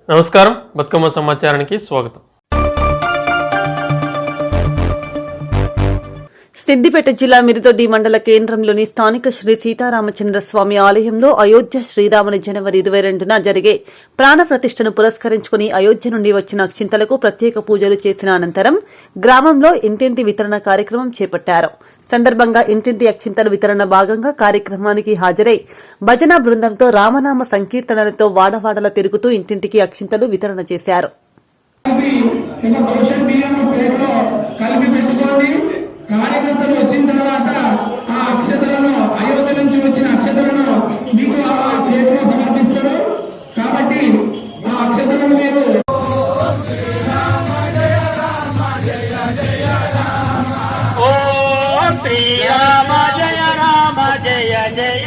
నమస్కారం, బతుకమ్మ సమాచారానికి స్వాగతం. సిద్దిపేట జిల్లా మిరుదొడ్డి మండల కేంద్రంలోని స్థానిక శ్రీ సీతారామచంద్ర స్వామి ఆలయంలో అయోధ్య శ్రీరాముని జనవరి 22న జరిగే ప్రాణ ప్రతిష్టను పురస్కరించుకుని అయోధ్య నుండి వచ్చిన అక్షింతలకు ప్రత్యేక పూజలు చేసిన అనంతరం గ్రామంలో ఇంటింటి వితరణ కార్యక్రమం చేపట్టారు. సందర్భంగా ఇంటింటి అక్షింతల వితరణ భాగంగా కార్యక్రమానికి హాజరై భజన బృందంతో రామనామ సంకీర్తనలతో వాడవాడల తిరుగుతూ ఇంటింటికి అక్షింతలు వితరణ చేశారు. కార్యకర్తలు వచ్చిన తర్వాత ఆ అక్షతలను అయోధ్య నుంచి వచ్చిన అక్షతలను మీకు ఆ చేతిలో సమర్పిస్తారు. కాబట్టి ఆ అక్షతలను మీరు శ్రీరామ జయ రామ జయ జయ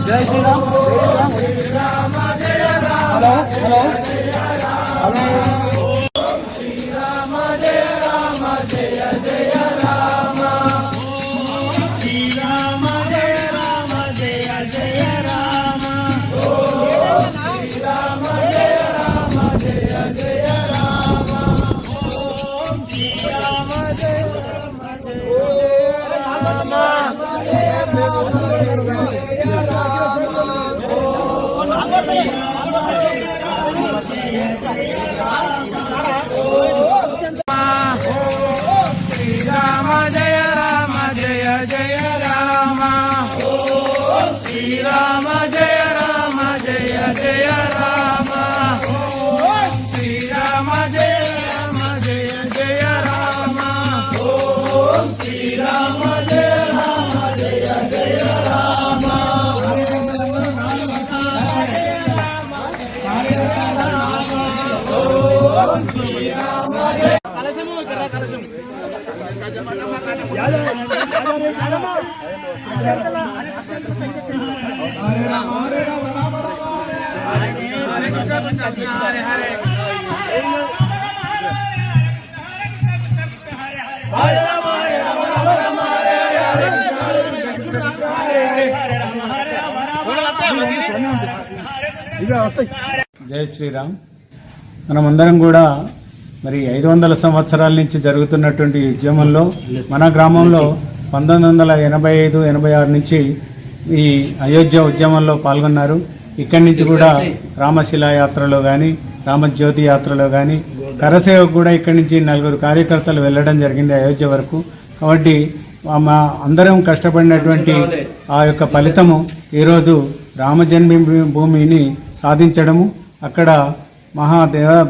జయ శ్రీరామ జయ రామ హలో శ్రీరామ జయ రామ జయ జయ రామ శ్రీరామ జయ రామ జయ జయ రామ శ్రీరామ జయ రామ జయ జయ రామ శ్రీరామ జయ రామ శ్రీరామ జయ రామ జయ జయ రామ శ్రీరామ జయ రామ జయ జయ రామ శ్రీరామ జయ రామ జయ జయ రామ శ్రీరామ జయ రామ జయ జయ రామ జై శ్రీరామ్. మనమందరం కూడా మరి 500 సంవత్సరాల నుంచి జరుగుతున్నటువంటి ఉద్యమంలో మన గ్రామంలో 1985-86 నుంచి ఈ అయోధ్య ఉద్యమంలో పాల్గొన్నారు. ఇక్కడి నుంచి కూడా రామశిలా యాత్రలో కానీ రామజ్యోతి యాత్రలో కానీ కరసేవకు కూడా ఇక్కడి నుంచి 4 కార్యకర్తలు వెళ్ళడం జరిగింది అయోధ్య వరకు. కాబట్టి మా అందరం కష్టపడినటువంటి ఆ యొక్క ఫలితము ఈరోజు రామ జన్మభూమిని సాధించడము, అక్కడ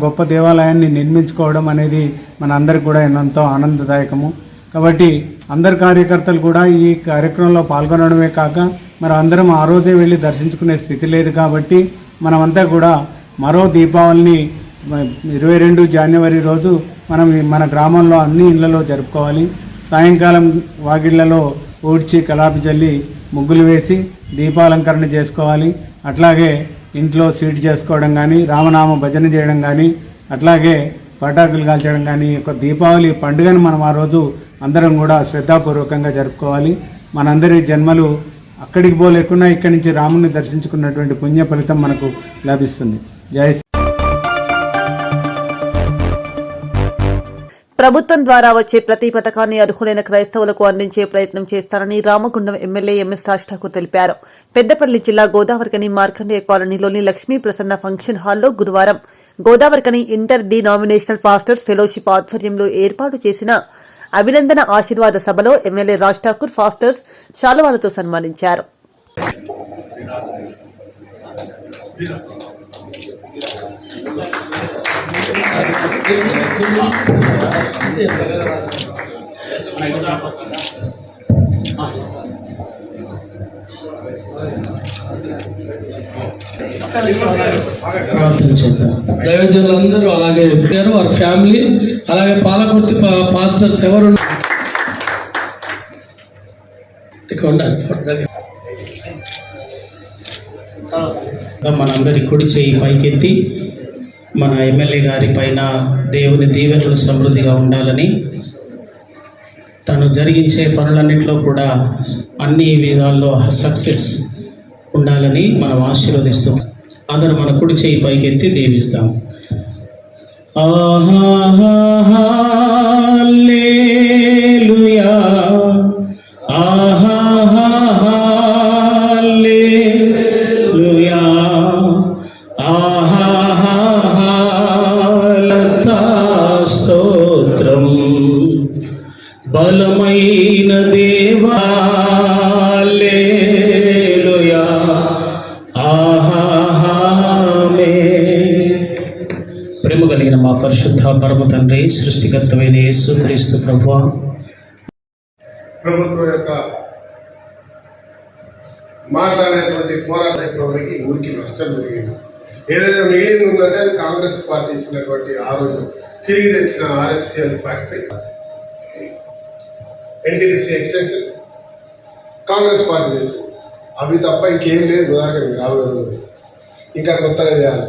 గొప్ప దేవాలయాన్ని నిర్మించుకోవడం అనేది మన అందరికి కూడా ఎంతో ఆనందదాయకము. కాబట్టి అందరు కార్యకర్తలు కూడా ఈ కార్యక్రమంలో పాల్గొనడమే కాక మరి అందరం ఆ రోజే వెళ్ళి దర్శించుకునే స్థితి లేదు. కాబట్టి మనమంతా కూడా మరో దీపావళిని 22 జనవరి రోజు మనం మన గ్రామంలో అన్ని ఇళ్లలో జరుపుకోవాలి. సాయంకాలం వాకిళ్లలో ఊడ్చి కలాపి జల్లి ముగ్గులు వేసి దీపాలంకరణ చేసుకోవాలి. అట్లాగే ఇంట్లో స్వీట్ చేసుకోవడం కానీ రామనామ భజన చేయడం కానీ అట్లాగే పటాకులు కాల్చడం కానీ ఒక దీపావళి పండుగను మనం ఆ రోజు అందరం కూడా శ్రద్ధాపూర్వకంగా జరుపుకోవాలి. మనందరి జన్మలు అక్కడికి పోలేకున్నా ఇక్కడి నుంచి రాముని దర్శించుకున్నటువంటి పుణ్య ఫలితం మనకు లభిస్తుంది. జై. ప్రభుత్వం ద్వారా వచ్చే ప్రతి పథకాన్ని అర్హులైన క్రైస్తవులకు అందించే ప్రయత్నం చేస్తారని రామగుండం ఎమ్మెల్యే ఎంఎస్ రాజ్ ఠాకూర్ తెలిపారు. పెద్దపల్లి జిల్లా గోదావరికని మార్కండేయ కాలనీలోని లక్ష్మీ ప్రసన్న ఫంక్షన్ హాల్లో గురువారం Godavarikhani inter denominational pastors fellowship ఆధ్వర్యంలో ఏర్పాటు చేసిన అభినందన ఆశీర్వాద సభలో ఎమ్మెల్యే రాజ్ ఠాకూర్ ఫాస్టర్స్ శాలువాలతో సన్మానించారు. ప్రార్థన చేద్దాం. దైవజనులందరూ అలాగే వారి ఫ్యామిలీ అలాగే పాలకుర్తి పాస్టర్స్ ఎవరు మనందరి కుడి చేయి పైకెత్తి మన ఎమ్మెల్యే గారి పైన దేవుని దీవెనలు సమృద్ధిగా ఉండాలని, తను జరిగించే పనులన్నింటిలో కూడా అన్ని విధాల్లో సక్సెస్ ఉండాలని మనం ఆశీర్వదిస్తూ అందరూ మన కుడి చేయి పైకెత్తి దీవిస్తాం. ఆహాలేలుయా ఆహాలేలుయా స్తోత్రం బలమైన దేవాలేలుయా ప్రేమ కలిగిన మా పరిశుద్ధ పరమ తండ్రి, సృష్టికర్తమైన యేసు క్రీస్తు ప్రభువా, ప్రభుత్వం యొక్క మాట్లాడేటువంటి పోరాటానికి ఊరికి నష్టం జరిగింది. ఏదైనా మిగిలింది ఉందంటే అది కాంగ్రెస్ పార్టీ ఇచ్చినటువంటి ఆ రోజు తిరిగి తెచ్చిన RFCL factory, NTPC extension Congress party తెచ్చింది. అవి తప్ప ఇంకేం లేదు. ఉదాహరణకి రాబోయే ఇంకా కొత్తగా చేయాలి.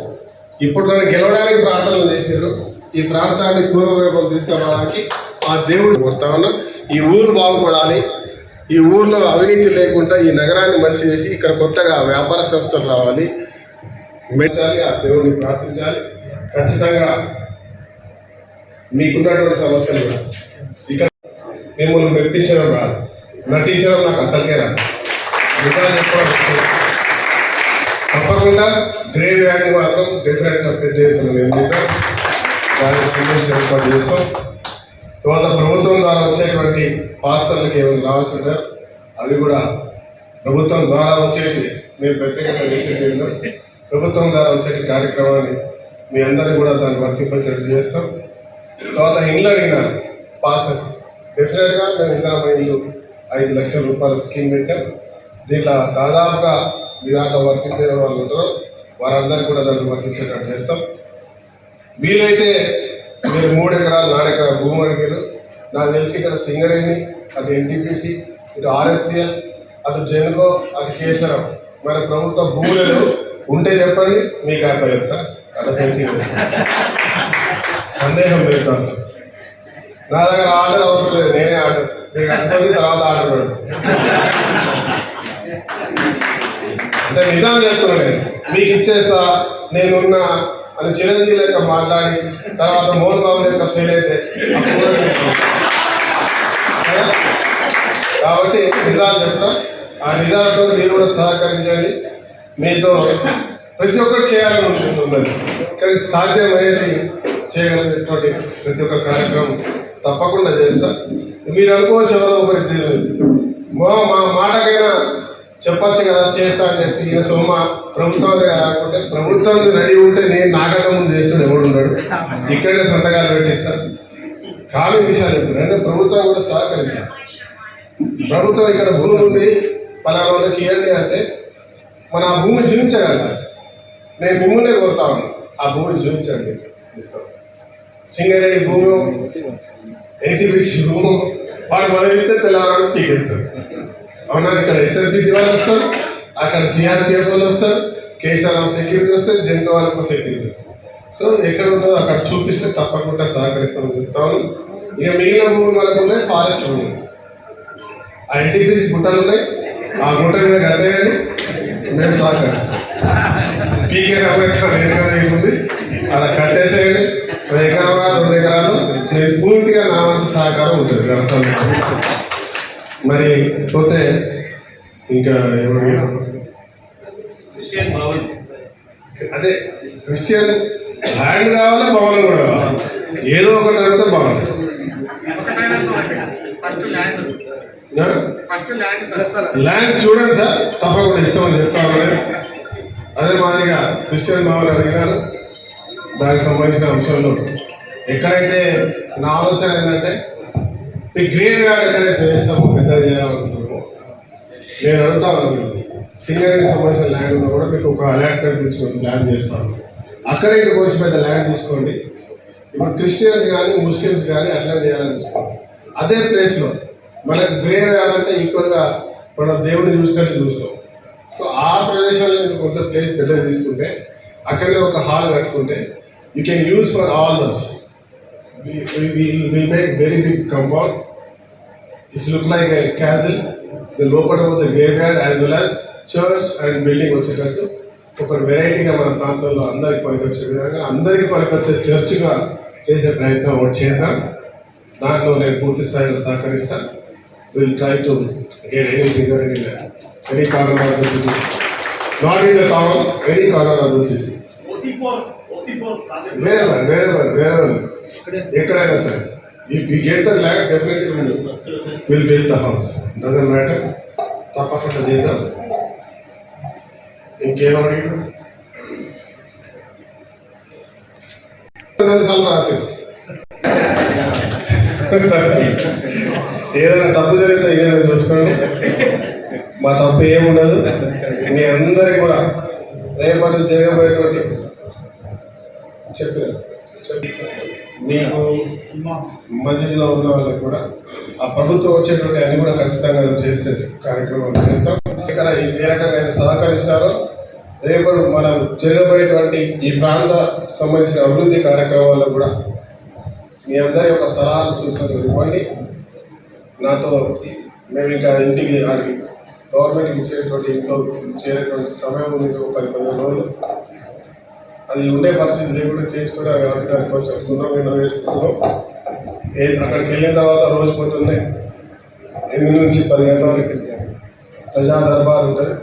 ఇప్పుడు నన్ను గెలవడానికి ప్రార్థనలు చేశారు. ఈ ప్రాంతాన్ని పూర్వవైభవం తీసుకురావడానికి ఆ దేవుడు కోరుతా ఉన్నా. ఈ ఊరు బాగుపడాలి, ఈ ఊర్లో అవినీతి లేకుండా ఈ నగరాన్ని మంచి చేసి ఇక్కడ కొత్తగా వ్యాపార సంస్థలు రావాలి, మెచ్చాలి, ఆ దేవుడిని ప్రార్థించాలి. ఖచ్చితంగా మీకున్నటువంటి సమస్యలు కూడా ఇక్కడ మిమ్మల్ని మెప్పించడం రాదు, నటించడం నాకు అసలుకే రాదు. నిజాలు చెప్పడం తప్పకుండా గ్రేవ్ యార్డ్ని మాత్రం డెఫినెట్గా పెద్ద ఎత్తున నిర్మిద్దాం, దాన్ని సమస్య ఏర్పాటు చేస్తాం. తర్వాత ప్రభుత్వం ద్వారా వచ్చేటువంటి హాస్టళ్ళకి ఏమైనా రావాల్సిందో అవి కూడా ప్రభుత్వం ద్వారా వచ్చేవి మేము ప్రత్యేకంగా చేసేటిలో ప్రభుత్వం ద్వారా వచ్చే కార్యక్రమాన్ని మీ అందరినీ కూడా దాన్ని వర్తింపచేట్టు చేస్తాం. తర్వాత ఇల్లు అడిగిన పాస్టర్స్ డెఫినెట్గా మేము ఇందిరమ్మ ఇల్లు 5 లక్షల రూపాయల స్కీమ్ పెట్టాం. దీంట్లో దాదాపుగా మీ దాంట్లో వర్తించే వాళ్ళు ఉంటారో వారందరికీ కూడా దాన్ని వర్తించేటట్టు చేస్తాం. వీలైతే మీరు 3 ఎకరాలు 4 ఎకరాల భూమి అడిగారు. నాకు తెలిసి ఇక్కడ సింగరేణి, అటు NTPC, ఇటు RSCL, అటు జెన్కో, అటు కేశరం మన ప్రభుత్వ భూములలో ఉంటే చెప్పండి, మీకు యాప్ చెప్తా. అట్లా ఫెన్సింగ్ సందేహం పెడతాను. నా దగ్గర ఆర్డర్ అవసరం లేదు, నేనే ఆర్డర్ మీకు అనుకోని తర్వాత ఆర్డర్ పెడతాను. అంటే నిజం చెప్తున్నాను, నేను మీకు ఇచ్చేస్తా నేనున్నా అని చిరంజీవి లెక్క మాట్లాడి తర్వాత మోహన్ బాబు లెక్క ఫెయిల్ అయితే అప్పుడు కాబట్టి నిజాలు చెప్తా. ఆ నిజాలతో మీరు కూడా సహకరించండి. మీతో ప్రతి ఒక్కరు చేయాలని ఉన్నది, కానీ సాధ్యమయ్యేది చేయగలిగినటువంటి ప్రతి ఒక్క కార్యక్రమం తప్పకుండా చేస్తా. మీరు అనుకోవచ్చు ఎవరో ఒకరి మా మాటకైనా చెప్పచ్చు కదా చేస్తా అని చెప్పి ఈయన సొమ్మ ప్రభుత్వం కాకుంటే ప్రభుత్వం రెడీ ఉంటే నేను నాకంటే ముందు చేస్తాడు ఎవడు ఉన్నాడు, ఇక్కడే సంతకాలు పెట్టిస్తాను. ఖాళీ విషయాలు చెప్తున్నాను అంటే ప్రభుత్వం కూడా సహకరించాలి. ప్రభుత్వం ఇక్కడ భూమి ఉంది పలానా వాళ్ళకి ఇవ్వండి అంటే మన ఆ భూమి జీవించగలగాలి. నేను మిమ్మల్నే కోరుతా ఉన్నాను, ఆ భూమిని జీవించండి ఇస్తాం. సింగరేణి భూమి, NTPC భూమి వాడు మనం ఇస్తే తెల్లవారు పీకేస్తారు. అవునా? ఇక్కడ SRPC వాళ్ళు వస్తారు, అక్కడ CRPF వాళ్ళు వస్తారు, కేసీఆర్ సెక్యూరిటీ వస్తారు, జెన్కో వాళ్ళకు సెక్యూరిటీ వస్తారు. సో ఎక్కడ ఉంటుందో అక్కడ చూపిస్తే తప్పకుండా సహకరిస్తామని చెప్తాను. ఇక మిగిలిన భూములు మనకు ఉన్నాయి, ఫారెస్ట్ భూమి, ఆ NTPC గుట్టలు ఉన్నాయి, ఆ గుట్ట మీద కట్టేయండి, మేము సహకరిస్తాం. పీకే ఉంది అక్కడ కట్టేసేయండి. 1 ఎకరా 2 ఎకరాలు నేను పూర్తిగా నా వంతు సహకారం ఉంటుంది వ్యవసాయం. మరి పోతే ఇంకా ఎవరు అదే క్రిస్టియన్ ల్యాండ్ కావాలి, భవనం కూడా కావాలి, ఏదో ఒకటి అడిగితే బాగుంటుంది. ల్యాండ్ చూడండి సార్, తప్పకుండా ఇష్టం అని చెప్తాను. అదే మాదిరిగా క్రిస్టియన్ భవన్ అడిగినారు, దానికి సంబంధించిన అంశంలో ఎక్కడైతే నా ఆలోచన ఏంటంటే మీ గ్రేవ్ యార్డ్ ఎక్కడైతే వేస్తామో పెద్దది చేయాలనుకుంటున్నామో నేను అడుగుతా ఉన్నాను. సింగరేణికి సంబంధించిన ల్యాండ్ ఉన్నా కూడా మీకు ఒక అలాట్మెంట్ తీసుకొని ల్యాండ్ చేస్తాను, అక్కడే ఇంకా కొంచెం పెద్ద ల్యాండ్ తీసుకోండి. ఇప్పుడు క్రిస్టియన్స్ కానీ ముస్లిమ్స్ కానీ అట్లా చేయాలనిపిస్తుంది. అదే ప్లేస్లో మనకు గ్రేవ్ యార్డ్ అంటే ఈక్వల్గా మనం దేవుడిని చూసినట్టు చూస్తాం. సో ఆ ప్రదేశాల్లో కొంత ప్లేస్ పెద్దగా తీసుకుంటే అక్కడే ఒక హాల్ కట్టుకుంటే you can use for all those. Will make very big compound. It's look like a castle. లోపల పోతే graveyard as well as church and building వచ్చేటట్టు ఒక వెరైటీగా మన ప్రాంతంలో అందరికి పనికొచ్చే విధంగా అందరికీ పనికొచ్చే చర్చిగా చేసే ప్రయత్నం ఒకటి చేద్దాం. దాంట్లో నేను పూర్తి స్థాయిలో సహకరిస్తాను. Will try to get anything any corner of the city, not in the town, any corner of the city, వేరే ఎక్కడైనా సరే. If you get the land definitely will build the house, doesn't matter. తప్పకుండా చేద్దాం. ఇంకేమని రాశారు, ఏదైనా తప్పు జరిగితే ఏదైనా చూసుకోండి, మా తప్పు ఏముండదు. మీ అందరికి కూడా రేపటి జరగబోయేటువంటి చెప్పి మీకు మధ్యలో ఉన్న వాళ్ళకి కూడా ఆ ప్రభుత్వం వచ్చేటువంటి అన్ని కూడా ఖచ్చితంగా చేసే కార్యక్రమాలు చేస్తాం. ఇక్కడ ఏ రకంగా సహకరిస్తారో రేపటి మనం జరగబోయేటువంటి ఈ ప్రాంత సంబంధించిన అభివృద్ధి కార్యక్రమాల్లో కూడా మీ అందరి యొక్క సలహాలు సూచనలు ఇవ్వండి. నాతో మేము ఇంకా ఇంటికి గవర్నమెంట్కి ఇచ్చేటువంటి ఇంట్లో చేరేటువంటి సమయం ఉంది, 10-15 రోజులు. అది ఉండే పరిస్థితి లేకుండా చేసుకున్నారు కాబట్టి దానికి కొంచెం సున్నం వేసుకుంటున్నాం. అక్కడికి వెళ్ళిన తర్వాత రోజు పొద్దున్నే 8 నుంచి 10 గంటల వరకు ప్రజా దర్బార్ ఉంటుంది.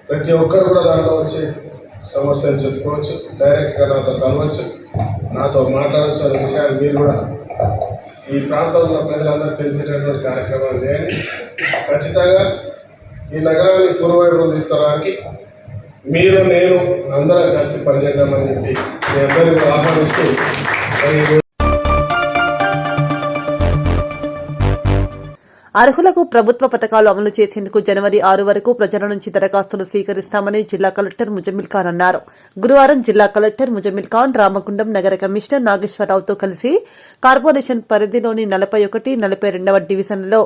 ప్రతి ఒక్కరు కూడా దాంట్లో వచ్చి సమస్యలు చెప్పుకోవచ్చు, డైరెక్ట్గా నాతో కలవచ్చు, నాతో మాట్లాడవచ్చు. అనే విషయాలు మీరు కూడా ఈ ప్రాంతంలో ఉన్న ప్రజలందరూ తెలిసేటటువంటి కార్యక్రమాలు చేయండి. ఖచ్చితంగా ఈ నగరాన్ని పూర్వవైపు తీసుకురావడానికి మీరు నేను అందరం కలిసి పనిచేద్దామని చెప్పి మీ అందరికీ ఆహ్వానిస్తూ అర్హులకు ప్రభుత్వ పథకాలు అమలు చేసేందుకు జనవరి 6 వరకు ప్రజల నుంచి దరఖాస్తులు స్వీకరిస్తామని జిల్లా కలెక్టర్ ముజమ్మిల్ ఖాన్ అన్నారు. గురువారం జిల్లా కలెక్టర్ ముజమ్మిల్ ఖాన్ రామగుండం నగర కమిషనర్ నాగేశ్వరరావుతో కలిసి కార్పొరేషన్ పరిధిలోని 41, 42వ డివిజన్లలో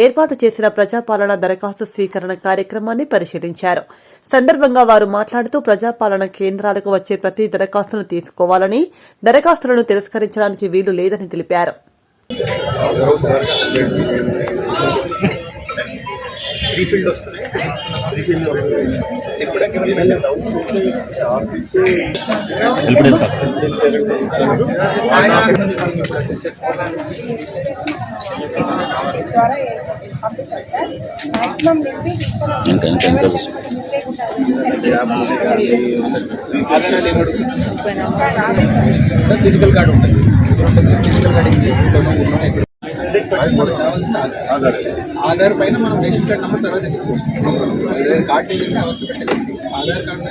ఏర్పాటు చేసిన ప్రజాపాలన దరఖాస్తు స్వీకరణ కార్యక్రమాన్ని పరిశీలించారు. సందర్భంగా వారు మాట్లాడుతూ ప్రజాపాలన కేంద్రాలకు వచ్చే ప్రతి దరఖాస్తును తీసుకోవాలని, దరఖాస్తులను తిరస్కరించడానికి వీలు లేదని తెలిపారు. ఫిజికల్ కార్డు ఉంటుంది. ఆధార్ పైన మనం రేషన్ కార్డ్ నెంబర్ తర్వాత కార్డు అవస్థ పెట్టాలి. Aadhaar card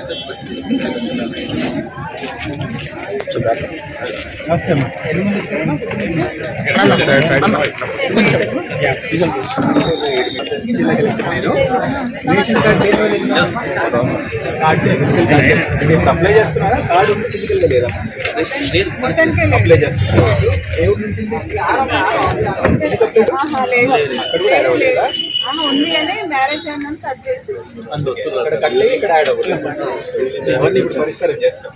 ration card apply చేస్తున్నారా? కార్డు ఫిజికల్గా లేదా? అప్లై చేస్తున్నారా? ఉంది అని మ్యారేజ్ అయినాక కట్ చేసి ఇక్కడ యాడ్ అవ్వాలి. అవన్నీ ఇప్పుడు పరిష్కారం చేస్తాం.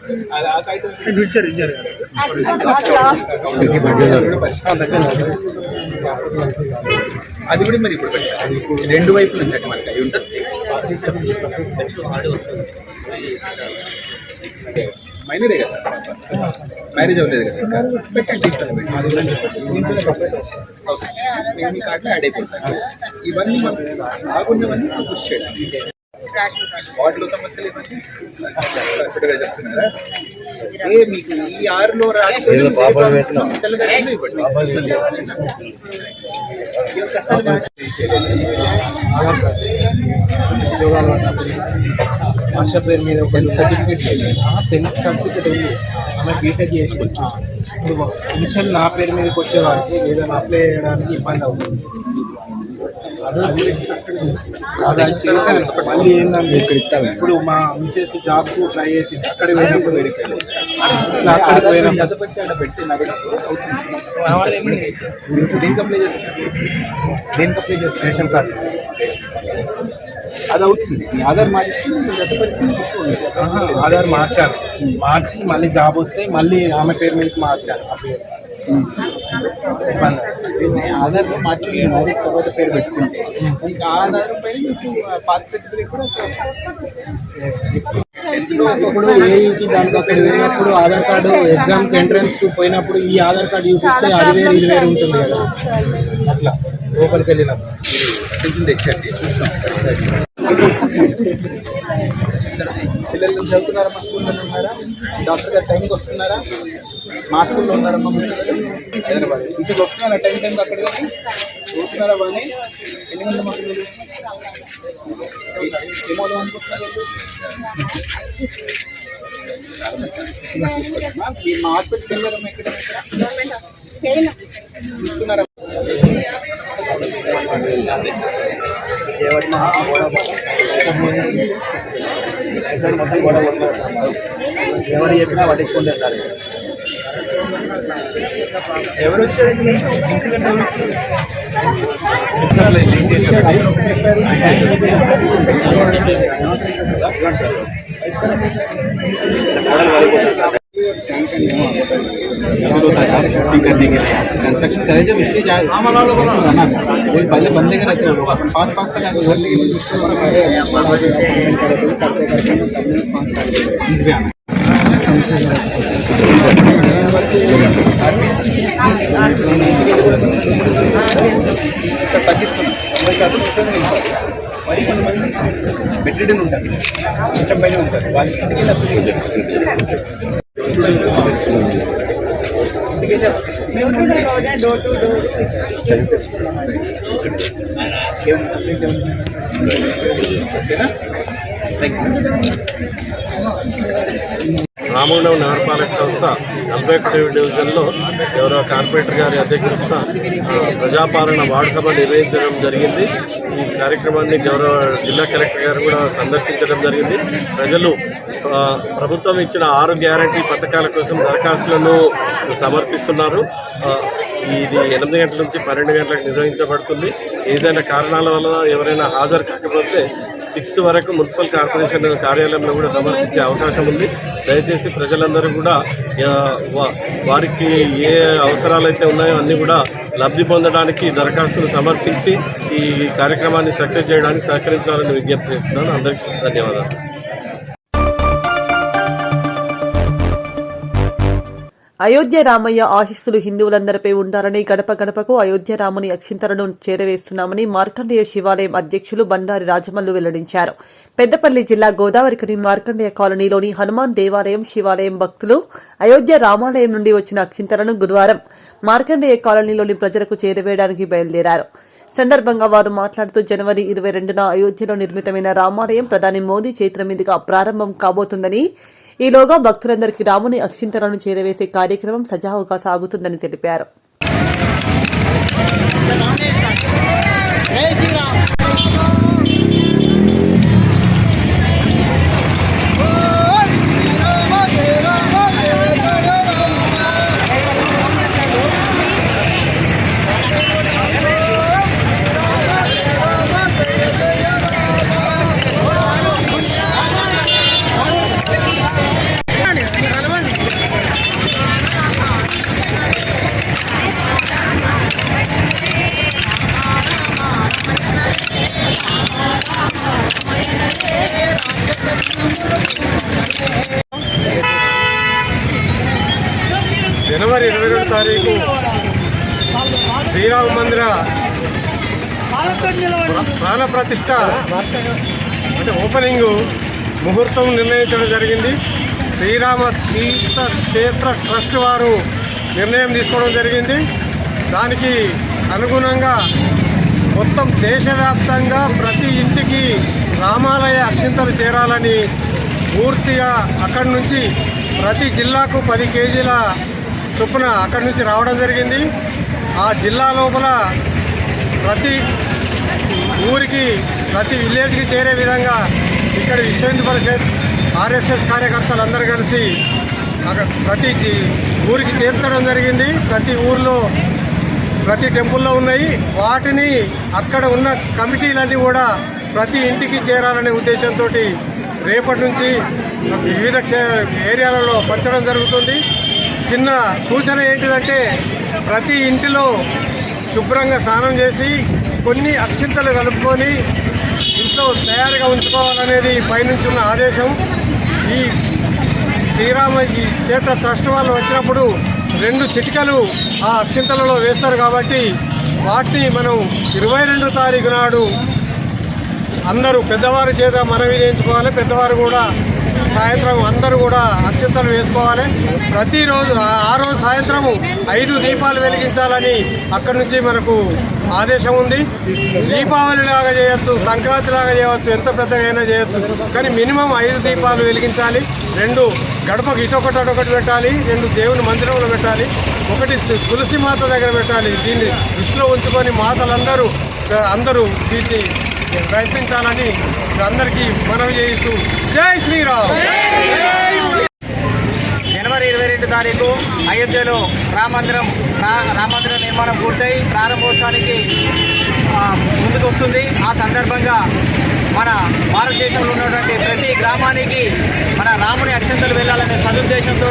అది కూడా మరి ఇప్పుడు పెట్టాలి. ఇప్పుడు 2 వైపుల నుంచి అంటే మనకి అవి ఉంటుంది. మైనరే కదా, మ్యారేజ్ అవ్వలేదు కదా, పెట్టండి. మీ కార్డులో యాడ్ అయిపోతాయి. ఇవన్నీ మనం బాగున్నవన్నీ పుష్ చేయడం. వాటిలో సమస్యలు ఇవన్నీ చెప్తున్నారా? మీకు ఈ 6లో భాష పేరు మీద ఒక సర్టిఫికేట్ 10th సర్టిఫికేట్ ఉంది. ఆమె బీటెక్ చేసుకోవచ్చు. ఇప్పుడు ఇన్షియల్ నా పేరు మీదకి వచ్చేవారికి ఏదైనా అప్లై చేయడానికి ఇబ్బంది అవుతుంది. మళ్ళీ ఏంటంటే ఇప్పుడు మా మిసెస్ జాబ్కు ట్రై చేసింది. అక్కడికి పోయినప్పుడు అక్కడికి పోయినప్పుడు పెట్టి దేనికి అప్లై చేస్తారు? రేషన్ కార్డు అది అవుతుంది. ఆధార్ ఆధార్ మార్చి మళ్ళీ జాబ్ వస్తే మళ్ళీ ఆమె పేరు మీద మార్చాలి. ఆ పేరు ఆధార్లో మార్చి మ్యారేజ్ తర్వాత పేరు పెట్టుకుంటే ఇంకా ఆధార్ పైన మీకు పాత సర్టిఫికేట్ కూడా ఇప్పుడు ఏఈకి దానికి అక్కడ వెళ్ళినప్పుడు ఆధార్ కార్డు ఎగ్జామ్కి ఎంట్రన్స్కి పోయినప్పుడు ఈ ఆధార్ కార్డు చూపిస్తే అది వేరు ఇది వేరు ఉంటుంది కదా, అట్లా లోపలికి వెళ్ళినప్పుడు పిల్లలు చదువుతున్నారా? మా స్కూల్లో ఉన్నారా? డాక్టర్ గారు టైంకి వస్తున్నారా? మా స్కూల్లో ఉన్నారమ్మా. హైదరాబాద్ ఇంటికి వస్తున్నారా? టైంకి అక్కడ కానీ చూస్తున్నారా? బాగా ఎన్ని మంది మా పిల్లలు ఏమో అనుకుంటున్నారు? మా హాస్పిటల్కి వెళ్ళారమ్మా. ఎక్కడ చూస్తున్నారా? ఎవరు చెప్పినా పట్టించుకుంటారు సార్. ఎవరు వచ్చారు? कंस्ट्रक्शन करे जब इसलिए कोई पहले बनने का रखे लोग अपन पास पास तक घर लेके మరి కొంతమంది బెడ్రిడన్ ఉంటారు, కొంచెం పైన ఉంటారు, వాళ్ళకి రామగుండం నగరపాలక సంస్థ 41వ డివిజన్లో గౌరవ కార్పొరేటర్ గారి అధ్యక్షతన ప్రజాపాలన వార్డు సభ నిర్వహించడం జరిగింది. ఈ కార్యక్రమాన్ని గౌరవ జిల్లా కలెక్టర్ గారు కూడా సందర్శించడం జరిగింది. ప్రజలు ప్రభుత్వం ఇచ్చిన 6 గ్యారంటీ పథకాల కోసం దరఖాస్తులను సమర్పిస్తున్నారు. ఇది 8 గంటల నుంచి 12 గంటలకు నిర్వహించబడుతుంది. ఏదైనా కారణాల వల్ల ఎవరైనా హాజరు కాకపోతే 6th వరకు మున్సిపల్ కార్పొరేషన్ కార్యాలయంలో కూడా సమర్పించే అవకాశం ఉంది. దయచేసి ప్రజలందరూ కూడా వారికి ఏ అవసరాలైతే ఉన్నాయో అన్నీ కూడా లబ్ధి పొందడానికి దరఖాస్తులు సమర్పించి ఈ కార్యక్రమాన్ని సక్సెస్ చేయడానికి సహకరించాలని విజ్ఞప్తి చేస్తున్నాను. అందరికీ ధన్యవాదాలు. అయోధ్య రామయ్య ఆశీస్సులు హిందువులందరిపై ఉండాలని గడప గడపకు అయోధ్య రాముని అక్షింతలను చేరవేస్తున్నామని మార్కండేయ శివాలయం అధ్యక్షులు బండారి రాజమల్లు వెల్లడించారు. పెద్దపల్లి జిల్లా గోదావరికని మార్కండేయ కాలనీలోని హనుమాన్ దేవాలయం శివాలయం భక్తులు అయోధ్య రామాలయం నుండి వచ్చిన అక్షింతలను గురువారం మార్కండేయ కాలనీలోని ప్రజలకు చేరవేయడానికి బయలుదేరారు. సందర్భంగా వారు మాట్లాడుతూ జనవరి 22న అయోధ్యలో నిర్మితమైన రామాలయం ప్రధాని మోదీ చేతుల మీదుగా ప్రారంభం కాబోతుందని, ఈలోగా భక్తులందరికీ రాముని అక్షింతలను చేరవేసే కార్యక్రమం సజావుగా సాగుతుందని తెలిపారు. జనవరి 22వ తారీఖు శ్రీరామ మందిర ప్రాణ ప్రతిష్ట అంటే ఓపెనింగ్ ముహూర్తం నిర్ణయించడం జరిగింది. శ్రీరామ తీర్థ క్షేత్ర ట్రస్ట్ వారు నిర్ణయం తీసుకోవడం జరిగింది. దానికి అనుగుణంగా మొత్తం దేశవ్యాప్తంగా ప్రతి ఇంటికి రామాలయ అక్షింతలు చేరాలని పూర్తిగా అక్కడి నుంచి ప్రతి జిల్లాకు 10 కేజీల చొప్పున అక్కడి నుంచి రావడం జరిగింది. ఆ జిల్లా లోపల ప్రతి ఊరికి ప్రతి విలేజ్కి చేరే విధంగా ఇక్కడ విశ్వ హిందూ పరిషత్ ఆర్ఎస్ఎస్ కార్యకర్తలు అందరూ కలిసి అక్కడ ప్రతి ఊరికి చేర్చడం జరిగింది. ప్రతి ఊర్లో ప్రతి టెంపుల్లో ఉన్నాయి. వాటిని అక్కడ ఉన్న కమిటీలన్నీ కూడా ప్రతి ఇంటికి చేరాలనే ఉద్దేశంతో రేపటి నుంచి వివిధ ఏరియాలలో పంచడం జరుగుతుంది. చిన్న సూచన ఏంటిదంటే ప్రతి ఇంటిలో శుభ్రంగా స్నానం చేసి కొన్ని అక్షింతలు కలుపుకొని ఇంట్లో తయారుగా ఉంచుకోవాలనేది పైనుంచి ఉన్న ఆదేశం. ఈ ఈ శ్రీరామ ఈ క్షేత్ర ట్రస్ట్ వాళ్ళు వచ్చినప్పుడు 2 చిటికలు ఆ అక్షింతలలో వేస్తారు కాబట్టి వాటిని మనం 22 తారీఖు నాడు అందరూ పెద్దవారి చేత మనవి చేయించుకోవాలి. పెద్దవారు కూడా సాయంత్రం అందరూ కూడా అక్షింతలు వేసుకోవాలి. ప్రతిరోజు ఆ రోజు సాయంత్రం 5 దీపాలు వెలిగించాలని అక్కడి నుంచి మనకు ఆదేశం ఉంది. దీపావళి లాగా చేయొచ్చు, సంక్రాంతి లాగా చేయవచ్చు, ఎంత పెద్దగా అయినా చేయొచ్చు, కానీ మినిమం 5 దీపాలు వెలిగించాలి. 2 గడపకు ఇటొకటి అటొకటి పెట్టాలి, 2 దేవుని మందిరంలో పెట్టాలి, 1 తులసి మాత దగ్గర పెట్టాలి. దీన్ని దృష్టిలో ఉంచుకొని మాతలందరూ దీన్ని ప్రయత్నించాలని అందరికీ మనవి చేయిస్తూ జై శ్రీరామ్. జనవరి 22 తారీఖు అయోధ్యలో రామమందిరం నిర్మాణం పూర్తయి ప్రారంభోత్సవానికి ముందుకు వస్తుంది. ఆ సందర్భంగా మన భారతదేశంలో ఉన్నటువంటి ప్రతి గ్రామానికి మన రాముని అక్షంతలు వెళ్ళాలనే సదుద్దేశంతో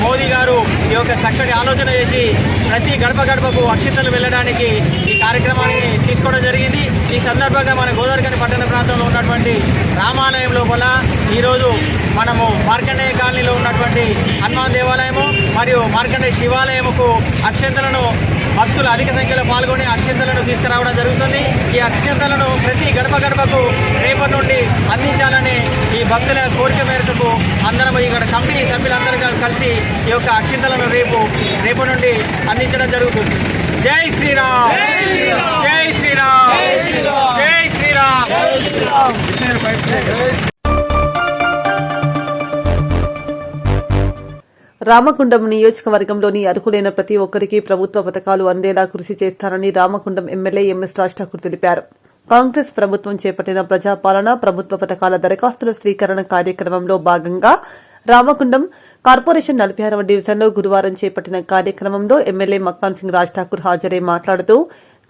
మోదీ గారు ఈ యొక్క చక్కటి ఆలోచన చేసి ప్రతి గడపకు అక్షంతలు వెళ్ళడానికి ఈ కార్యక్రమాన్ని తీసుకోవడం జరిగింది. ఈ సందర్భంగా మన గోదావరిఖని పట్టణ ప్రాంతంలో ఉన్నటువంటి రామాలయం లోపల ఈరోజు మనము మార్కండేయ కాలనీలో ఉన్నటువంటి హనుమాన్ దేవాలయము మరియు మార్కండేయ శివాలయముకు అక్షంతలను భక్తులు అధిక సంఖ్యలో పాల్గొని అక్షంతలను తీసుకురావడం జరుగుతుంది. ఈ అక్షంతలను ప్రతి గడపకు రేపటి నుండి అందించాలని ఈ భక్తుల కోరిక మేరకు అందరం ఇక్కడ కమిటీ సభ్యులందరూ కలిసి ఈ యొక్క అక్షంతలను రేపు నుండి అందించడం జరుగుతుంది. జై శ్రీరామ్, జై శ్రీరామ్, జై శ్రీరామ్. రామగుండం నియోజకవర్గంలోని అర్హులైన ప్రతి ఒక్కరికి ప్రభుత్వ పథకాలు అందేలా కృషి చేస్తారని రామగుండం ఎమ్మెల్యే ఎంఎస్ రాజ్ ఠాకూర్ తెలిపారు. కాంగ్రెస్ ప్రభుత్వం చేపట్టిన ప్రజాపాలన ప్రభుత్వ పథకాల దరఖాస్తుల స్వీకరణ కార్యక్రమంలో భాగంగా రామగుండం కార్పొరేషన్ 46వ డివిజన్లో గురువారం చేపట్టిన కార్యక్రమంలో ఎమ్మెల్యే మక్కాన్ సింగ్ రాజ్ ఠాకూర్ హాజరై మాట్లాడుతూ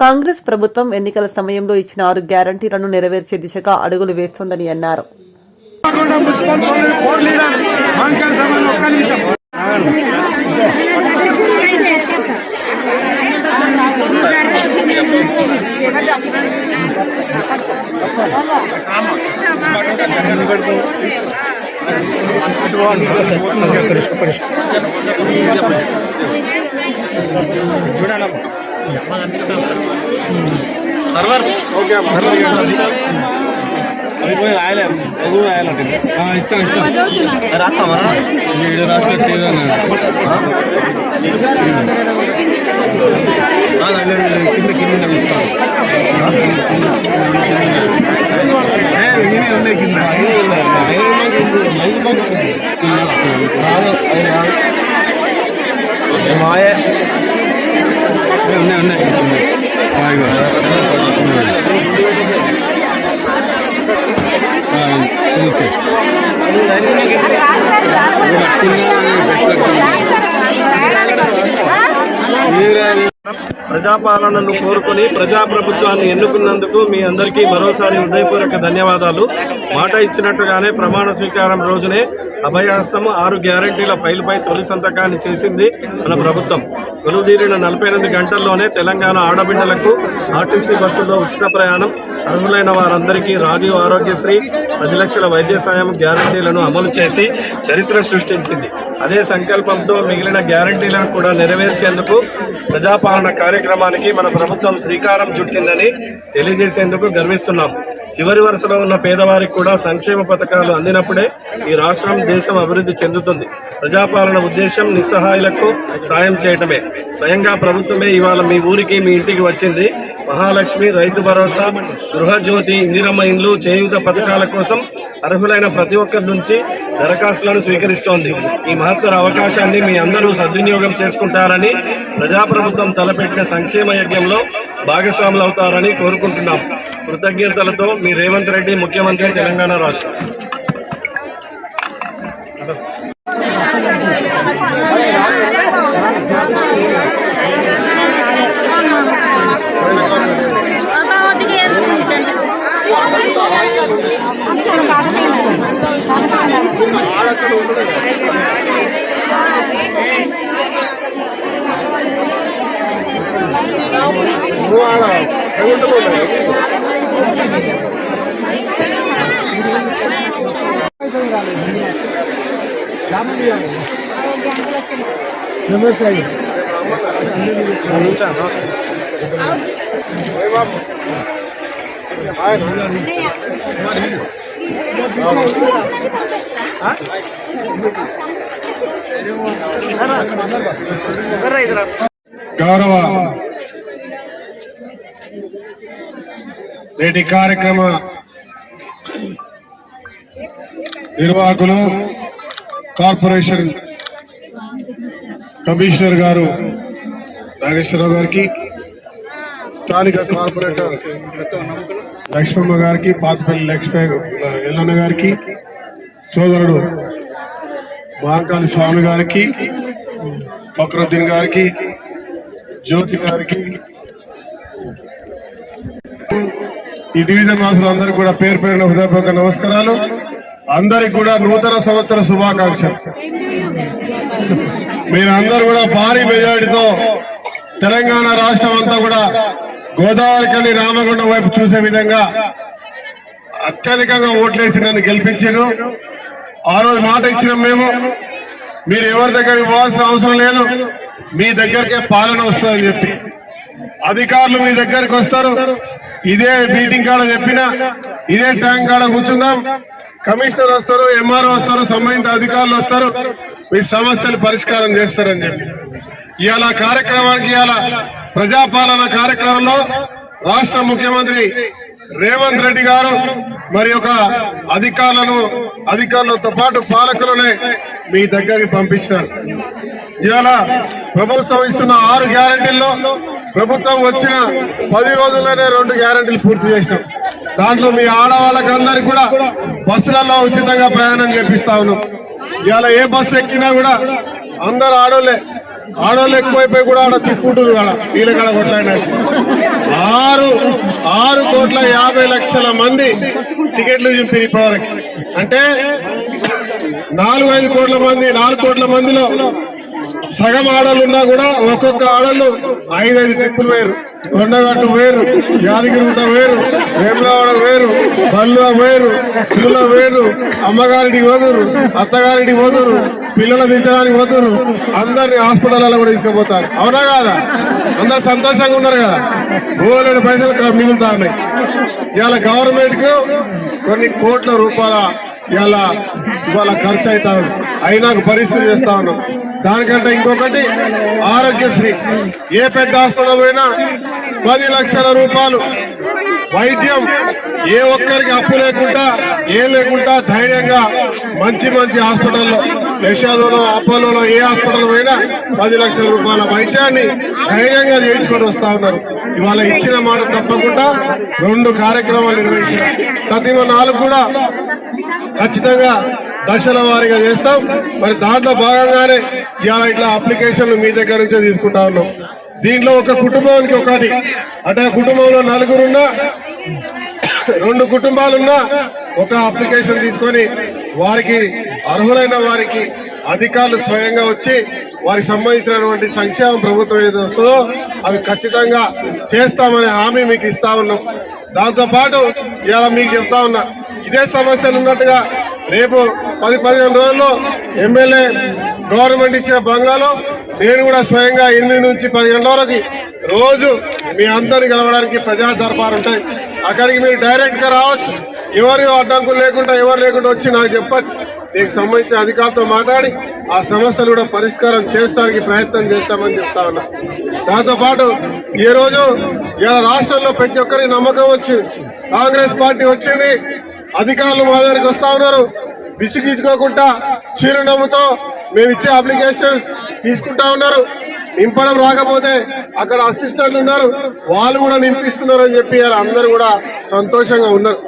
కాంగ్రెస్ ప్రభుత్వం ఎన్నికల సమయంలో ఇచ్చిన 6 గ్యారంటీలను నెరవేర్చే దిశగా అడుగులు వేస్తోందని అన్నారు. ప్రజాపాలనను కోరుకుని ప్రజాప్రభుత్వాన్ని ఎన్నుకున్నందుకు మీ అందరికీ మరోసారి హృదయపూర్వక ధన్యవాదాలు. మాట ఇచ్చినట్టుగానే ప్రమాణ స్వీకారం రోజునే అభయహస్తం 6 గ్యారంటీల ఫైల్పై తొలి సంతకాన్ని చేసింది మన ప్రభుత్వం. కొలువుదీరిన 48 గంటల్లోనే తెలంగాణ ఆడబిడ్డలకు ఆర్టీసీ బస్సుల్లో ఉచిత ప్రయాణం, అర్హులైన వారందరికీ రాజీవ్ ఆరోగ్యశ్రీ, 10 లక్షల వైద్య సాయం గ్యారంటీలను అమలు చేసి చరిత్ర సృష్టించింది. అదే సంకల్పంతో మిగిలిన గ్యారంటీలను కూడా నెరవేర్చేందుకు ప్రజాపాలన కార్యక్రమానికి మన ప్రభుత్వం శ్రీకారం చుట్టిందని తెలియజేసేందుకు గర్విస్తున్నాం. చివరి వరుసలో ఉన్న పేదవారికి కూడా సంక్షేమ పథకాలు అందినప్పుడే ఈ రాష్ట్రం, దేశం అభివృద్ధి చెందుతుంది. ప్రజాపాలన ఉద్దేశం నిస్సహాయులకు సాయం చేయటమే. స్వయంగా ప్రభుత్వమే ఇవాళ మీ ఊరికి, మీ ఇంటికి వచ్చింది. మహాలక్ష్మి, రైతు భరోసా, గృహజ్యోతి, ఇందిరమ్మ ఇండ్లు, చేయూత పథకాల కోసం అర్హులైన ప్రతి ఒక్కరి నుంచి దరఖాస్తులను స్వీకరిస్తోంది. ఈ మహత్తర అవకాశాన్ని మీ అందరూ సద్వినియోగం చేసుకుంటారని, ప్రజాప్రభుత్వం తలపెట్టిన సంక్షేమ యజ్ఞంలో భాగస్వాములు అవుతారని కోరుకుంటున్నాం. కృతజ్ఞతలతో మీ రేవంత్ రెడ్డి, ముఖ్యమంత్రి, తెలంగాణ రాష్ట్రం. గౌరవ నేటి కార్యక్రమ నిర్వాహకులు కార్పొరేషన్ కమిషనర్ గారు నాగేశ్వరరావు గారికి, స్థానిక కార్పొరేటర్ లక్ష్మమ్మ గారికి, పాతపల్లి లక్ష్మీ ఎల్లన్న గారికి, సోదరుడు మహాకాళి స్వామి గారికి, ఫక్రుద్దీన్ గారికి, జ్యోతి గారికి, ఈ డివిజన్ వాసులు అందరికీ కూడా పేరు పేరున హృదయపూర్వక నమస్కారాలు. అందరికి కూడా నూతన సంవత్సర శుభాకాంక్షలు. మీరందరూ కూడా భారీ మెజారిటీతో తెలంగాణ రాష్ట్రం అంతా కూడా గోదావరి కని రామగుండం వైపు చూసే విధంగా అత్యధికంగా ఓట్లేసి నన్ను గెలిపించారు. ఆ రోజు మాట ఇచ్చినాం మేము, మీరు ఎవరి దగ్గరికి పోవాల్సిన అవసరం లేదు, మీ దగ్గరికే పాలన వస్తుందని చెప్పి. అధికారులు మీ దగ్గరికి వస్తారు, ఇదే మీటింగ్ కాడ చెప్పినా, ఇదే ట్యాంక్ కాడ కూర్చుందాం, కమిషనర్ వస్తారు, ఎంఆర్ఓ వస్తారు, సంబంధిత అధికారులు వస్తారు, మీ సమస్యలు పరిష్కారం చేస్తారని చెప్పి. ఇవాళ కార్యక్రమానికి, ఇవాళ ప్రజాపాలన కార్యక్రమంలో రాష్ట్ర ముఖ్యమంత్రి రేవంత్ రెడ్డి గారు మరి ఒక అధికారులతో పాటు పాలకులనే మీ దగ్గరికి పంపిస్తారు. ఇవాళ ప్రభుత్వం ఇస్తున్న 6 గ్యారెంటీల్లో ప్రభుత్వం వచ్చిన 10 రోజుల్లోనే 2 గ్యారెంటీలు పూర్తి చేసినాం. దాంట్లో మీ ఆడవాళ్ళకందరికీ కూడా బస్సులలో ఉచితంగా ప్రయాణం చేపిస్తా ఉన్నాం. ఇవాళ ఏ బస్సు ఎక్కినా కూడా అందరు ఆడోళ్ళు ఎక్కువైపోయి కూడా ఆడ తిప్పుకుంటున్నారు. కాడ వీళ్ళ కాడ కొట్లాడినట్టు 6,50,00,000 మంది టికెట్లు చింపారు ఇప్పటివరకు. అంటే 4-5 కోట్ల మంది, 4 కోట్ల మందిలో సగం ఆడోళ్ళు ఉన్నా కూడా ఒక్కొక్క ఆడోళ్ళు 5-5 ట్రిప్పులు వేరు. కొండగట్టు వేరు, యాదగిరిగుట్ట వేరు, వేములవాడ వేరు, బల్లువ వేరు, స్కూల్లో వేరు, అమ్మగారింటికి పోదురు, అత్తగారింటికి పోదురు, పిల్లలు దించడానికి పోతురు, అందరినీ హాస్పిటల్లో కూడా తీసుకుపోతారు. అవునా కాదా? అందరు సంతోషంగా ఉన్నారు కదా? బోలెడు పైసలు మిగులుతా ఉన్నాయి. ఇవాళ గవర్నమెంట్ కు కొన్ని కోట్ల రూపాయల ఇవాళ ఖర్చు అవుతా ఉంది. అయినా పరిస్థితి చేస్తా ఉన్నాం. దానికంటే ఇంకొకటి ఆరోగ్యశ్రీ. ఏ పెద్ద హాస్పిటల్ పోయినా 10 లక్షల రూపాయలు వైద్యం. ఏ ఒక్కరికి అప్పు లేకుండా, ఏం లేకుండా ధైర్యంగా మంచి హాస్పిటల్లో, యశాదోలో, అపోలోలో ఏ హాస్పిటల్ పోయినా 10 లక్షల రూపాయల వైద్యాన్ని ధైర్యంగా చేయించుకొని వస్తా ఉన్నారు. ఇవాళ ఇచ్చిన మాట తప్పకుండా 2 కార్యక్రమాలు నిర్వహించారు. ప్రతి 4 కూడా ఖచ్చితంగా దశల వారీగా చేస్తాం. మరి దాంట్లో భాగంగానే ఇవాళ ఇట్లా అప్లికేషన్లు మీ దగ్గర నుంచే తీసుకుంటా ఉన్నాం. దీంట్లో ఒక కుటుంబానికి ఒకటి, అంటే కుటుంబంలో 4 ఉన్నా, 2 కుటుంబాలున్నా ఒక అప్లికేషన్ తీసుకొని వారికి అర్హులైన వారికి అధికారులు స్వయంగా వచ్చి వారికి సంబంధించినటువంటి సంక్షేమ ప్రభుత్వం ఏదో వస్తుందో అవి ఖచ్చితంగా చేస్తామనే హామీ మీకు ఇస్తా ఉన్నాం. దాంతో పాటు ఇవాళ మీకు చెప్తా ఉన్నా, ఇదే సమస్యలు ఉన్నట్టుగా రేపు 10-15 రోజుల్లో ఎమ్మెల్యే గవర్నమెంట్ ఇచ్చిన బంగాలో నేను కూడా స్వయంగా 8 నుంచి 10 గంటల వరకు రోజు మీ అందరిని కలవడానికి ప్రజా దర్బార్ ఉంటాయి. అక్కడికి మీరు డైరెక్ట్ గా రావచ్చు. ఎవరు అడ్డంకులు లేకుండా, ఎవరు లేకుండా వచ్చి నాకు చెప్పచ్చు. దీనికి సంబంధించిన అధికారులతో మాట్లాడి ఆ సమస్యలు కూడా పరిష్కారం చేస్తానికి ప్రయత్నం చేస్తామని చెప్తా ఉన్నా. దాంతో పాటు ఈ రోజు ఇలా రాష్ట్రంలో ప్రతి ఒక్కరికి నమ్మకం వచ్చింది. కాంగ్రెస్ పార్టీ వచ్చింది, అధికారులు మా దగ్గరికి వస్తా ఉన్నారు. విసిగించుకోకుండా చిరునవ్వుతో మేము ఇచ్చే అప్లికేషన్స్ తీసుకుంటా ఉన్నారు. నింపడం రాకపోతే అక్కడ అసిస్టెంట్లు ఉన్నారు, వాళ్ళు కూడా నింపిస్తున్నారు అని చెప్పి అందరూ కూడా సంతోషంగా ఉన్నారు,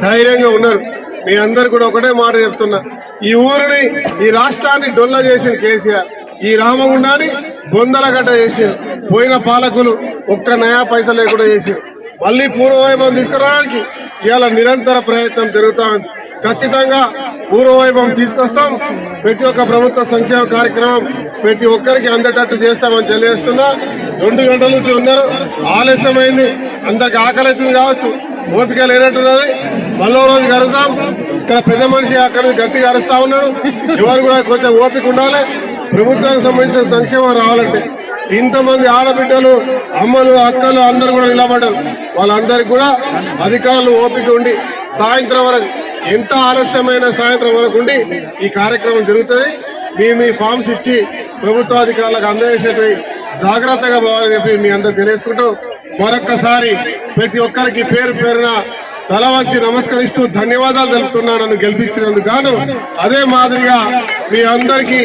ధైర్యంగా ఉన్నారు. మీ అందరు కూడా ఒకటే మాట చెప్తున్నా, ఈ ఊరిని, ఈ రాష్ట్రాన్ని డొల్ల చేసిన కేసీఆర్, ఈ రామగుండాన్ని బొందలగడ్డ చేసారు. పోయిన పాలకులు ఒక్క నయా పైసా లేకుండా చేసారు. మళ్ళీ పూర్వవైభవం తీసుకురావడానికి ఇవాళ నిరంతర ప్రయత్నం జరుగుతా ఉంది. ఖచ్చితంగా పూర్వవైభవం తీసుకొస్తాం. ప్రతి ఒక్క ప్రభుత్వ సంక్షేమ కార్యక్రమం ప్రతి ఒక్కరికి అందేటట్టు చేస్తామని తెలియజేస్తున్నా. 2 గంటల నుంచి ఉన్నారు, ఆలస్యమైంది, అందరికి ఆకలి అవుతుంది కావచ్చు, ఓపిక లేనట్టున్నది. మళ్ళీ రోజు కలుస్తాం. ఇక్కడ పెద్ద మనిషి అక్కడ గట్టిగా అరుస్తా ఉన్నాడు. ఎవరు కూడా కొంచెం ఓపిక ఉండాలి. ప్రభుత్వానికి సంబంధించిన సంక్షేమం రావాలంటే ఇంతమంది ఆడబిడ్డలు, అమ్మలు, అక్కలు అందరూ కూడా నిలబడ్డారు. వాళ్ళందరికీ కూడా అధికారులు ఓపిక ఉండి సాయంత్రం వరకు, ఎంత ఆలస్యమైన సాయంత్రం వరకు ఉండి ఈ కార్యక్రమం జరుగుతుంది. మీ ఫామ్స్ ఇచ్చి ప్రభుత్వ అధికారులకు అందజేసేటి జాగ్రత్తగా పోవాలని చెప్పి మీ అందరూ తెలియజేసుకుంటూ మరొక్కసారి ప్రతి ఒక్కరికి పేరు పేరున తల వంచి నమస్కరిస్తూ ధన్యవాదాలు తెలుపుతున్నాను నన్ను గెలిపించినందుకు గాను. అదే మాదిరిగా మీ అందరికీ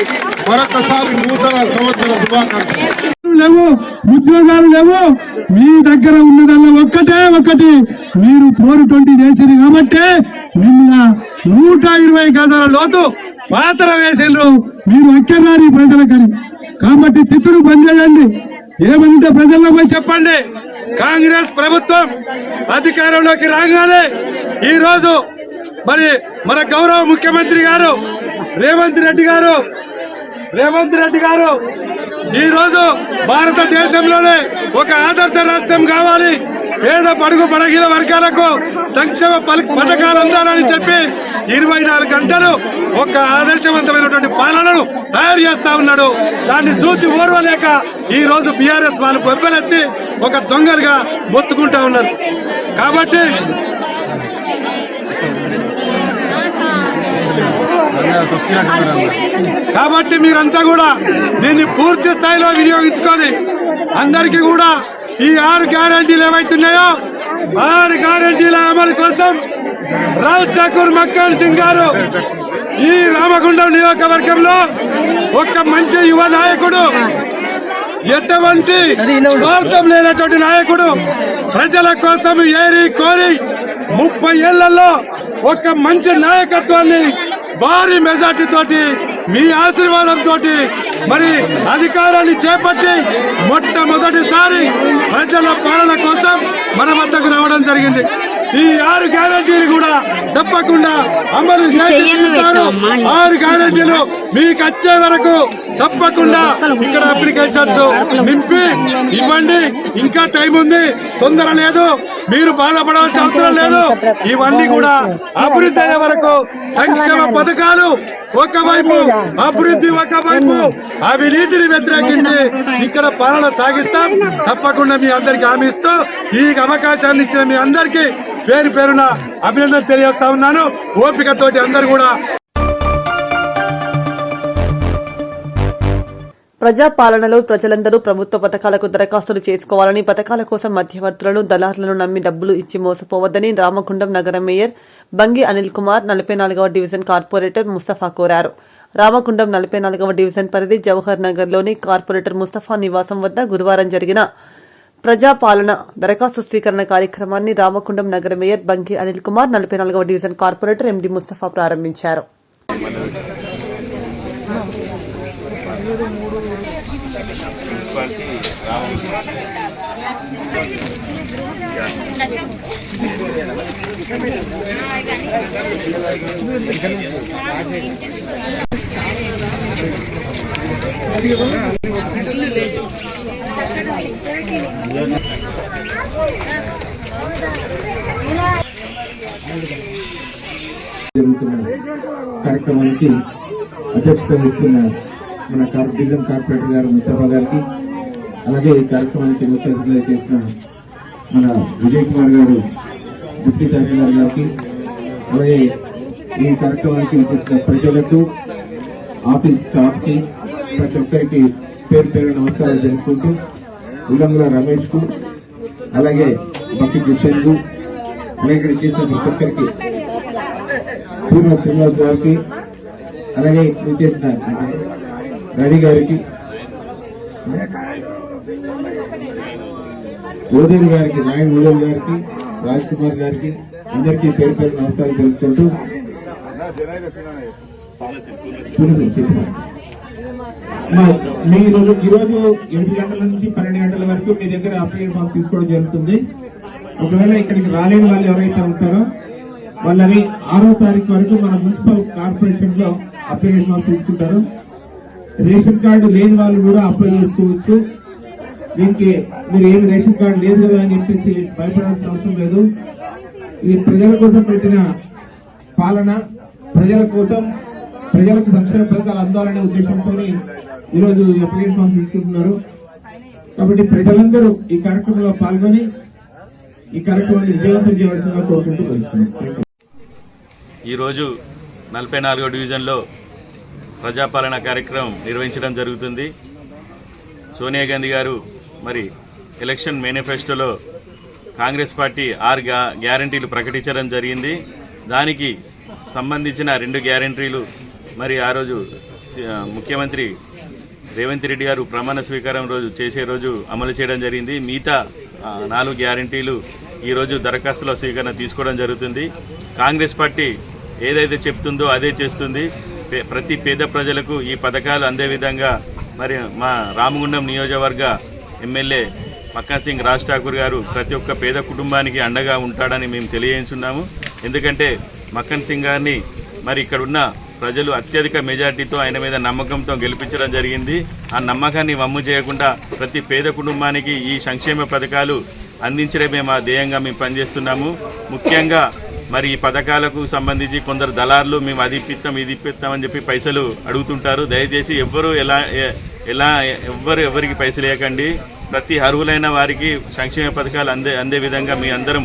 మరొకసారి నూతన సంవత్సర శుభాకాంక్షలు. లేవు, ఉద్యోగాలు లేవు. మీ దగ్గర ఉన్నదల్లా ఒక్కటి మీరు 420 చేసింది కాబట్టి నిన్న 120 గజాల లోతు పాత్ర వేసిండ్రు. మీరు ఎక్కడారి ప్రజలకని కాబట్టి తిట్టుడు బంద్ చేయండి. ఏమంటే ప్రజల్లో పోయి చెప్పండి. కాంగ్రెస్ ప్రభుత్వం అధికారంలోకి రాగానే ఈ రోజు మరి మన గౌరవ ముఖ్యమంత్రి గారు రేవంత్ రెడ్డి గారు ఈ రోజు భారతదేశంలోనే ఒక ఆదర్శ రాష్ట్రం కావాలి, పేద బడుగు బలహీన వర్గాలకు సంక్షేమ పథకాలు అందాలని చెప్పి 24 గంటలు ఒక ఆదర్శవంతమైనటువంటి పాలనను తయారు చేస్తా ఉన్నాడు. దాన్ని చూసి ఓర్వలేక ఈ రోజు బీఆర్ఎస్ వాళ్ళు బొబ్బెలెత్తి ఒక దొంగలుగా మొత్తుకుంటా ఉన్నారు. కాబట్టి మీరంతా కూడా దీన్ని పూర్తి స్థాయిలో వినియోగించుకొని అందరికీ కూడా ఈ 6 గ్యారెంటీలు ఏవైతున్నాయో 6 గ్యారెంటీల అమలు కోసం రాజ్ ఠాకూర్ మక్కన్ సింగ్ గారు ఈ రామగుండం నియోజకవర్గంలో ఒక మంచి యువ నాయకుడు, ఎటువంటి స్వార్థం లేనటువంటి నాయకుడు, ప్రజల కోసం ఏరి కోరి 30 ఏళ్లలో ఒక మంచి నాయకత్వాన్ని భారీ మెజార్టీ తోటి మీ ఆశీర్వాదంతో మరి అధికారాన్ని చేపట్టి మొట్టమొదటిసారి ప్రజల పాలన కోసం మన వద్దకు రావడం జరిగింది. ఈ 6 గ్యారెంటీలు కూడా తప్పకుండా అమలు చేస్తారు. 6 గ్యారెంటీలు మీకు వచ్చే వరకు తప్పకుండా ఇక్కడ అప్లికేషన్స్ నింపి ఇవ్వండి. ఇంకా టైం ఉంది, తొందర లేదు, మీరు బాధపడాల్సిన అవసరం లేదు. ఇవన్నీ కూడా అభివృద్ధి అయ్యే వరకు సంక్షేమ పథకాలు ఒకవైపు, అభివృద్ధి ఒకవైపు, అవినీతిని వ్యతిరేకించి ఇక్కడ పాలన సాగిస్తాం. తప్పకుండా మీ అందరికి హామీ ఇస్తూ ఈ అవకాశాన్ని ఇచ్చిన మీ అందరికీ పేరు పేరున అభినందన తెలియజేస్తా ఉన్నాను. ఓపికతోటి అందరూ కూడా ప్రజాపాలనలో ప్రజలందరూ ప్రభుత్వ పథకాలకు దరఖాస్తులు చేసుకోవాలని, పథకాల కోసం మధ్యవర్తులను, దళారులను నమ్మి డబ్బులు ఇచ్చి మోసపోవద్దని రామగుండం నగర మేయర్ బంగి అనిల్ కుమార్ 44వ డివిజన్ కార్పొరేటర్ ముస్తఫా కోరారు. రామగుండం 44వ డివిజన్ పరిధి జవహర్ నగర్లోని కార్పొరేటర్ ముస్తఫా నివాసం వద్ద గురువారం జరిగిన ప్రజాపాలన దరఖాస్తు స్వీకరణ కార్యక్రమాన్ని రామగుండం నగర మేయర్ బంగి అనిల్ కుమార్ 44వ డివిజన్ కార్పొరేటర్ ఎండి ముస్తఫా ప్రారంభించారు. కార్యక్రమానికి అధ్యక్షత వహిస్తున్న మన డివిజన్ కార్పొరేటర్ గారు ముస్తఫా గారికి, అలాగే ఈ కార్యక్రమానికి ముఖ్య అతిథిగా చేసిన మన విజయ్ కుమార్ గారు డిప్యూటీ తహసీల్దార్ గారికి, అలాగే ఈ కార్యక్రమానికి వచ్చేసిన ప్రజలకు, ఆఫీస్ స్టాఫ్ కి, ప్రతి ఒక్కరికి పేరు పేరు నమస్కారాలు తెలుపుకుంటూ ఉల్లంగుల రమేష్ కు, అలాగే బక్కి కిషన్ కు, అలాగే ఇక్కడ చేసిన ప్రతి ఒక్కరికి, పూర్ణ శ్రీనివాస్ గారికి, అలాగే ఇక్కడ చేసిన రవి గారికి, ఓదేవి గారికి, నాయన్ ఓదేవి గారికి, రాజ్ కుమార్ గారికి, అందరికీ పేరు పేరు నమస్కారం తెలుసుకుంటూ ఈరోజు 8 గంటల నుంచి 12 గంటల వరకు మీ దగ్గర అప్లికేషన్ ఫామ్ తీసుకోవడం జరుగుతుంది. ఒకవేళ ఇక్కడికి రాలేని వాళ్ళు ఎవరైతే ఉంటారో వాళ్ళని 6వ తారీఖు వరకు మన మున్సిపల్ కార్పొరేషన్ లో అప్లికేషన్ ఫామ్ తీసుకుంటారు. రేషన్ కార్డు లేని వాళ్ళు కూడా అప్లై చేసుకోవచ్చు. దీనికి మీరు ఏమి రేషన్ కార్డు లేదు కదా అని చెప్పేసి భయపడాల్సిన అవసరం లేదు. ఇది ప్రజల కోసం పెట్టిన పాలన, ప్రజల కోసం ప్రజలకు సంక్షేమ పథకాలు అందాలనే ఉద్దేశంతో ఈరోజు అప్లికేషన్ ఫామ్ తీసుకుంటున్నారు. కాబట్టి ప్రజలందరూ ఈ కార్యక్రమంలో పాల్గొని ఈ కార్యక్రమాన్ని విజయవంతం చేయాల్సిందిగా కోరుకుంటూ కలుస్తున్నాం. ఈరోజు 44వ డివిజన్లో ప్రజాపాలన కార్యక్రమం నిర్వహించడం జరుగుతుంది. సోనియా గాంధీ గారు మరి ఎలక్షన్ మేనిఫెస్టోలో కాంగ్రెస్ పార్టీ 6 గ్యారంటీలు ప్రకటించడం జరిగింది. దానికి సంబంధించిన 2 గ్యారంటీలు మరి ఆ రోజు ముఖ్యమంత్రి రేవంత్ రెడ్డి గారు ప్రమాణ స్వీకారం చేసే రోజు అమలు చేయడం జరిగింది. మిగతా 4 గ్యారంటీలు ఈరోజు దరఖాస్తుల స్వీకరణ తీసుకోవడం జరుగుతుంది. కాంగ్రెస్ పార్టీ ఏదైతే చెప్తుందో అదే చేస్తుంది. ప్రతి పేద ప్రజలకు ఈ పథకాలు అందే విధంగా మరి మా రామగుండం నియోజకవర్గ ఎమ్మెల్యే మక్కన్ సింగ్ రాజ్ ఠాకూర్ గారు ప్రతి ఒక్క పేద కుటుంబానికి అండగా ఉంటాడని మేము తెలియజేస్తున్నాము. ఎందుకంటే మక్కన్ సింగ్ గారిని మరి ఇక్కడ ఉన్న ప్రజలు అత్యధిక మెజార్టీతో ఆయన మీద నమ్మకంతో గెలిపించడం జరిగింది. ఆ నమ్మకాన్ని వమ్ము చేయకుండా ప్రతి పేద కుటుంబానికి ఈ సంక్షేమ పథకాలు అందించడమే మా ధ్యేయంగా మేము పనిచేస్తున్నాము. ముఖ్యంగా మరి ఈ పథకాలకు సంబంధించి కొందరు దళారులు మేము అది ఇప్పిస్తాం ఇది ఇప్పిస్తామని చెప్పి పైసలు అడుగుతుంటారు. దయచేసి ఎవరికి పైసలు వేయకండి. ప్రతి అర్హులైన వారికి సంక్షేమ పథకాలు అందే విధంగా మీ అందరం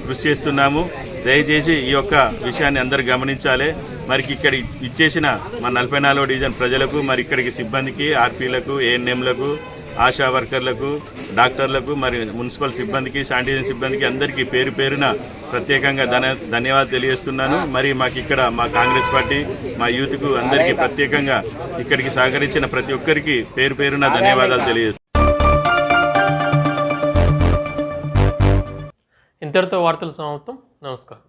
కృషి చేస్తున్నాము. దయచేసి ఈ యొక్క విషయాన్ని అందరూ గమనించాలి. మరి ఇక్కడ ఇచ్చేసిన మా 44వ డివిజన్ ప్రజలకు మరి ఇక్కడికి సిబ్బందికి ఆర్పీలకు ఏఎన్ఎంలకు ఆశా వర్కర్లకు డాక్టర్లకు మరి మున్సిపల్ సిబ్బందికి శానిటైజర్ సిబ్బందికి అందరికీ పేరు పేరున ప్రత్యేకంగా ధన్యవాదాలు తెలియజేస్తున్నాను. మరి మాకు ఇక్కడ మా కాంగ్రెస్ పార్టీ మా యూత్కు అందరికీ ప్రత్యేకంగా ఇక్కడికి సహకరించిన ప్రతి ఒక్కరికి పేరు పేరున ధన్యవాదాలు తెలియజేస్తున్నాను. ఇంతటితో వార్తలు సమాప్తం. నమస్కారం.